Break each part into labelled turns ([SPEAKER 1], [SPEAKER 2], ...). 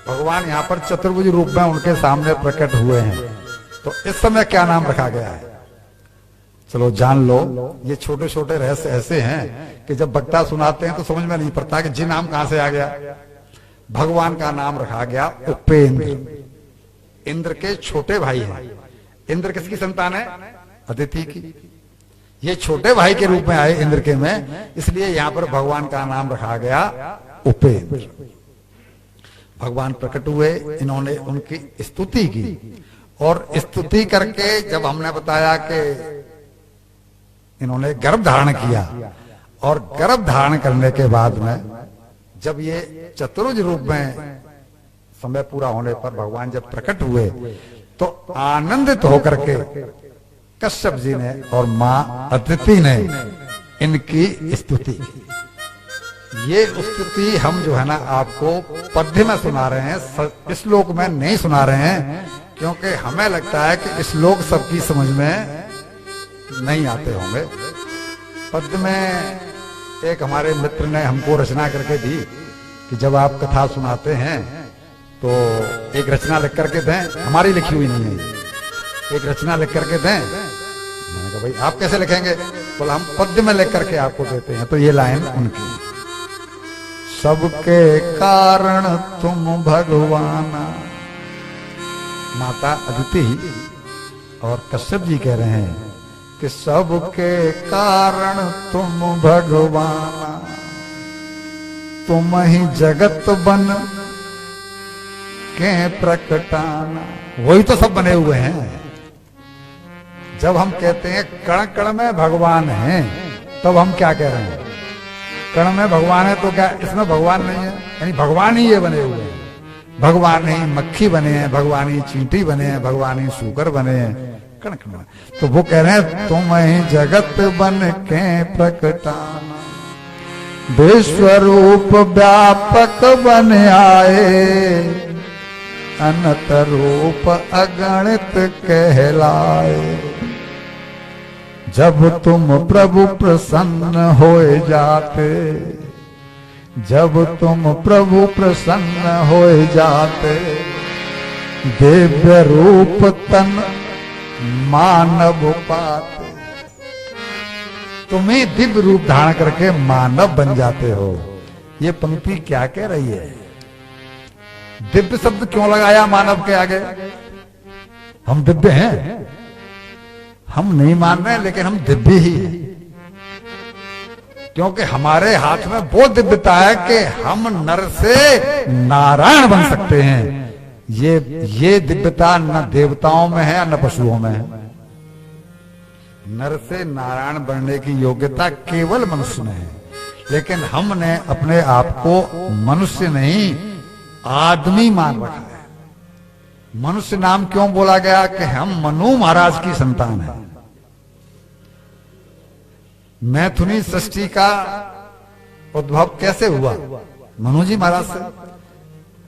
[SPEAKER 1] भगवान यहाँ पर चतुर्भुज रूप में उनके सामने प्रकट हुए हैं। तो इस समय क्या नाम रखा गया है, चलो जान लो। ये छोटे छोटे रहस्य ऐसे हैं कि जब वक्ता सुनाते हैं तो समझ में नहीं पड़ता कि जी नाम कहां से आ गया। भगवान का नाम रखा गया उपेंद्र, इंद्र के छोटे भाई हैं। इंद्र किसकी संतान है, अदिति की। ये छोटे भाई के रूप में आए इंद्र के में, इसलिए यहां पर भगवान का नाम रखा गया उपेंद्र। भगवान प्रकट हुए, इन्होंने उनकी स्तुति की, और स्तुति करके जब हमने बताया कि इन्होंने गर्भ धारण किया, और गर्भ धारण करने के बाद में जब ये चतुर्भुज रूप में समय पूरा होने पर भगवान जब प्रकट हुए तो आनंदित होकर के कश्यप जी ने और मां अदिति ने इनकी स्तुति की। ये स्तुति हम जो है ना आपको पद्य में सुना रहे हैं, श्लोक में नहीं सुना रहे हैं, क्योंकि हमें लगता है कि श्लोक सबकी समझ में नहीं आते होंगे। पद्य में एक हमारे मित्र ने हमको रचना करके दी कि जब आप कथा सुनाते हैं तो एक रचना लिख करके दें, हमारी लिखी हुई नहीं है, एक रचना लिख करके दें। मैंने कहा भाई आप कैसे लिखेंगे, बोला हम पद्य में लिख करके आपको देते हैं। तो ये लाइन उनकी, सबके कारण तुम भगवाना, माता अदिति और कश्यप जी कह रहे हैं कि सबके कारण तुम भगवाना, तुम ही जगत बन के प्रकटाना। वही तो सब बने हुए हैं। जब हम कहते हैं कण कण में भगवान है, तब हम क्या कह रहे हैं, कण में भगवान है तो क्या इसमें भगवान नहीं है, यानी भगवान ही ये बने हुए हैं। भगवान ही मक्खी बने हैं, भगवान ही चींटी बने हैं, भगवान ही सूकर बने हैं, कण कण में। तो वो कह रहे हैं तुम ही जगत बन के प्रकटाना, विश्वरूप व्यापक बन आए, अनंत रूप अगणित कहलाए। जब तुम प्रभु प्रसन्न हो जाते, जब तुम प्रभु प्रसन्न हो जाते, दिव्य रूप तन मानव पाते। तुम्हें दिव्य रूप धारण करके मानव बन जाते हो। ये पंक्ति क्या कह रही है, दिव्य शब्द क्यों लगाया मानव के आगे। हम दिव्य हैं, हम नहीं मान रहे लेकिन हम दिव्य ही हैं, क्योंकि हमारे हाथ में वो दिव्यता है कि हम नर से नारायण बन सकते हैं। ये दिव्यता न देवताओं में है न पशुओं में है। नर से नारायण बनने की योग्यता केवल मनुष्य में है, लेकिन हमने अपने आप को मनुष्य नहीं आदमी मान रखा है। मनुष्य नाम क्यों बोला गया कि हम मनु महाराज की संतान है। मैथुनी सृष्टि का उद्भव कैसे हुआ, मनु जी महाराज से।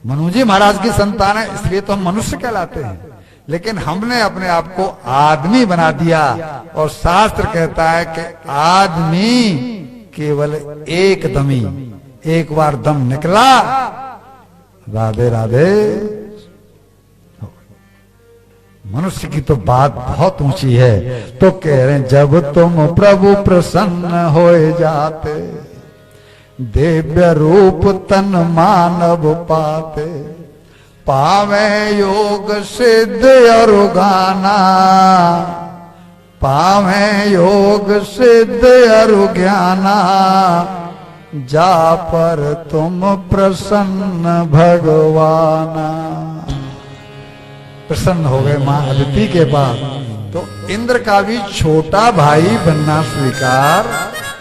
[SPEAKER 1] मनु जी महाराज की संतान है, इसलिए तो हम मनुष्य कहलाते हैं। लेकिन हमने अपने आप को आदमी बना दिया, और शास्त्र कहता है कि आदमी केवल एक दमी, एक बार दम निकला, राधे राधे। मनुष्य की तो बात बहुत ऊंची है। तो कह रहे हैं जब तुम प्रभु प्रसन्न हो जाते, दिव्य रूप तन मानव पाते, पावे योग सिद्ध और गाना, पावे योग सिद्ध और ज्ञाना, जा पर तुम प्रसन्न भगवाना। प्रसन्न हो गए मां अदिति के पास, तो इंद्र का भी छोटा भाई बनना स्वीकार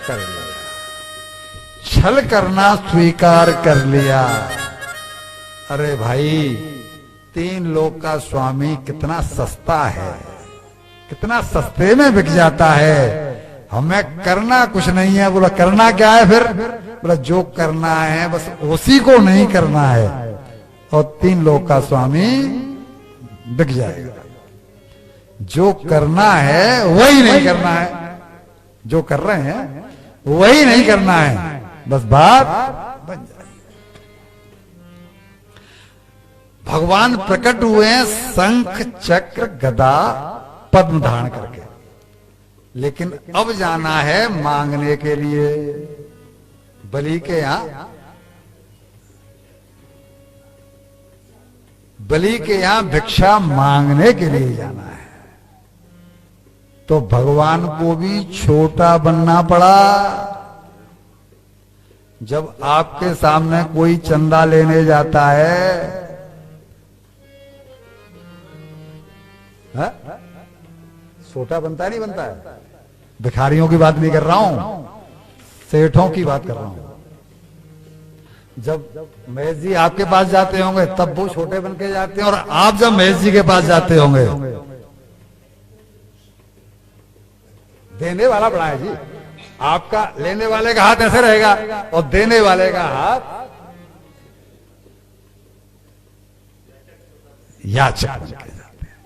[SPEAKER 1] कर लिया, छल करना स्वीकार कर लिया। अरे भाई, तीन लोक का स्वामी कितना सस्ता है, कितना सस्ते में बिक जाता है। हमें करना कुछ नहीं है। बोला करना क्या है फिर, बोला जो करना है बस उसी को नहीं करना है, और तीन लोक का स्वामी बिक जाएगा। जो करना है वही नहीं करना है, जो कर रहे हैं वही नहीं करना है, बस बात बन जाएगी। भगवान प्रकट हुए हैं शंख चक्र गदा पद्म धारण करके, लेकिन अब जाना है मांगने के लिए बलि के यहां। बलि के यहां भिक्षा मांगने के लिए जाना है। तो भगवान को भी छोटा बनना पड़ा। जब आपके सामने कोई चंदा लेने जाता है, छोटा बनता है नहीं बनता है? भिखारियों की बात नहीं कर रहा हूं, सेठों की बात कर रहा हूं। जब महेश जी आपके पास जाते होंगे तब वो छोटे बन के जाते हैं, और आप जब महेश जी के पास जाते होंगे, देने वाला बड़ा है जी। आपका लेने वाले का हाथ ऐसे रहेगा और देने वाले का हाथ याचक बन के जाते हैं।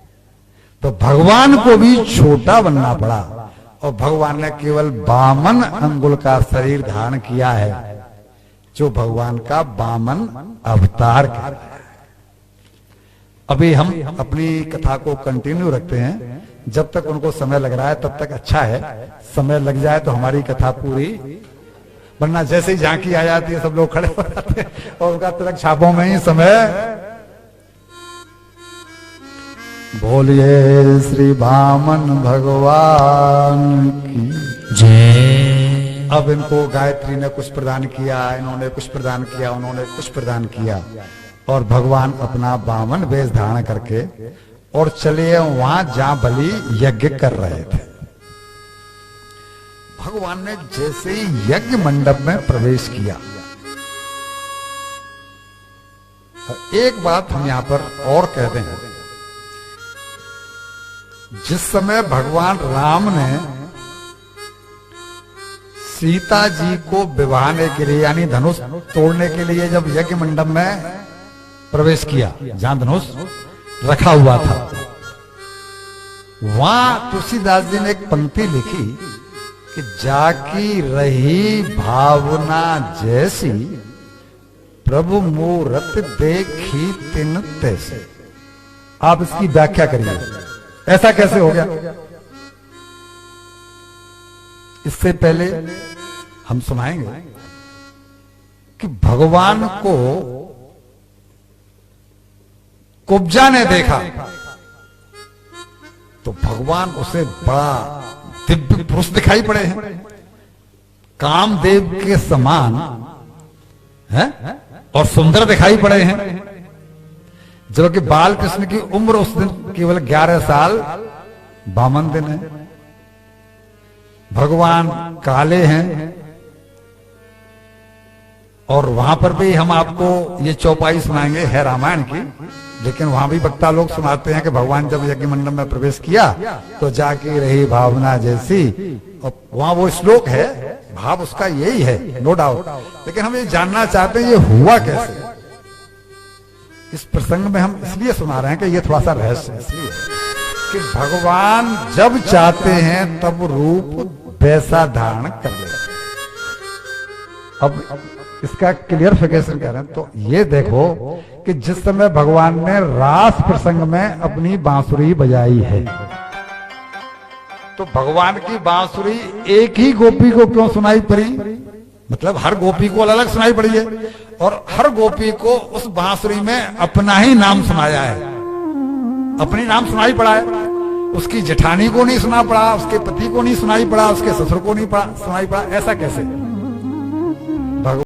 [SPEAKER 1] तो भगवान को भी छोटा बनना पड़ा, और भगवान ने केवल 52 अंगुल का शरीर धारण किया है, जो भगवान का 52 अवतार कहलाया है। अभी हम अपनी कथा को कंटिन्यू रखते हैं, जब तक उनको समय लग रहा है तब तक अच्छा है। समय लग जाए तो हमारी कथा पूरी, वरना जैसे ही झांकी आ जाती है सब लोग खड़े हो जाते हैं और उनका तिलक छापों में ही समय। बोलिए श्री वामन भगवान की जय। अब इनको गायत्री ने कुछ प्रदान किया, इन्होंने कुछ प्रदान किया, उन्होंने कुछ प्रदान किया, और भगवान अपना 52 वेश धारण करके और चले वहां जहां बलि यज्ञ कर रहे थे। भगवान ने जैसे ही यज्ञ मंडप में प्रवेश किया, एक बात हम यहां पर और कहते हैं, जिस समय भगवान राम ने सीता जी को विवाहने के लिए यानी धनुष तोड़ने के लिए जब यज्ञ मंडप में प्रवेश किया, जहां धनुष रखा हुआ था, वहां तुलसीदास जी ने एक पंक्ति लिखी कि जाकी रही भावना जैसी प्रभु मूरत देखी तिन तैसे। आप इसकी व्याख्या करिए, ऐसा कैसे हो गया? इससे पहले हम सुनाएंगे कि भगवान को कुब्जा ने देखा तो भगवान उसे बड़ा दिव्य पुरुष दिखाई पड़े हैं, कामदेव के समान है और सुंदर दिखाई पड़े हैं। जबकि बाल कृष्ण की उम्र उस दिन केवल 11 साल 52 दिन है। भगवान काले हैं, और वहां पर भी हम आपको ये चौपाई सुनाएंगे, है रामायण की, लेकिन वहां भी वक्ता लोग सुनाते हैं कि भगवान जब यज्ञ मंडप में प्रवेश किया तो जाके रही भावना जैसी, और वहां वो श्लोक है, भाव उसका यही है, नो डाउट। लेकिन हम ये जानना चाहते हैं ये हुआ कैसे। इस प्रसंग में हम इसलिए सुना रहे हैं कि ये थोड़ा सा रहस्य है, इसलिए कि भगवान जब चाहते हैं तब रूप वैसा धारण कर लेते हैं। अब इसका क्लियरिफिकेशन कर रहे हैं, तो ये देखो कि जिस समय भगवान ने रास प्रसंग में अपनी बांसुरी बजाई है, तो भगवान की बांसुरी एक ही गोपी को क्यों सुनाई पड़ी? मतलब हर गोपी को अलग अलग सुनाई पड़ी है, और हर गोपी को उस बांसुरी में अपना ही नाम सुनाया है, अपनी नाम सुनाई पड़ा है। उसकी जेठानी को नहीं सुना पड़ा, उसके पति को नहीं सुनाई पड़ा, उसके ससुर को नहीं सुनाई पड़ा। ऐसा कैसे?